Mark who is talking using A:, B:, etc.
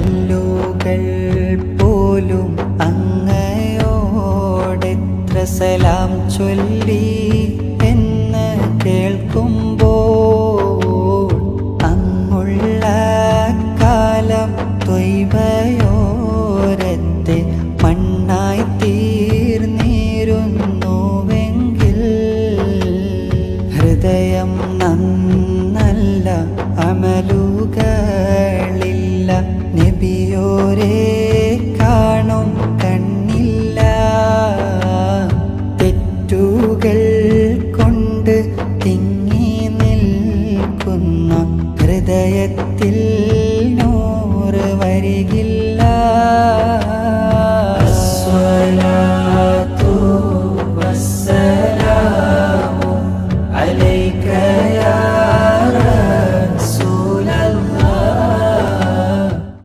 A: കല്ലുകൾ പോലും അങ്ങയോടെത്ര സലാം ചൊല്ലി എന്ന് കേൾക്കുമ്പോൾ അങ്ങുള്ള കാലം ത്വയ്ബയോരത്തെ മണ്ണായി തീർന്നിരുന്നുവെങ്കിൽ ഹൃദയം നന്നല്ല, അമലുകളില്ല, നബിയോരെ കാണും കണ്ണില്ല. തെറ്റുകൾ കൊണ്ട് തിങ്ങി നിൽക്കുന്ന ഹൃദയത്തിൽ നൂറ് വരികിൽ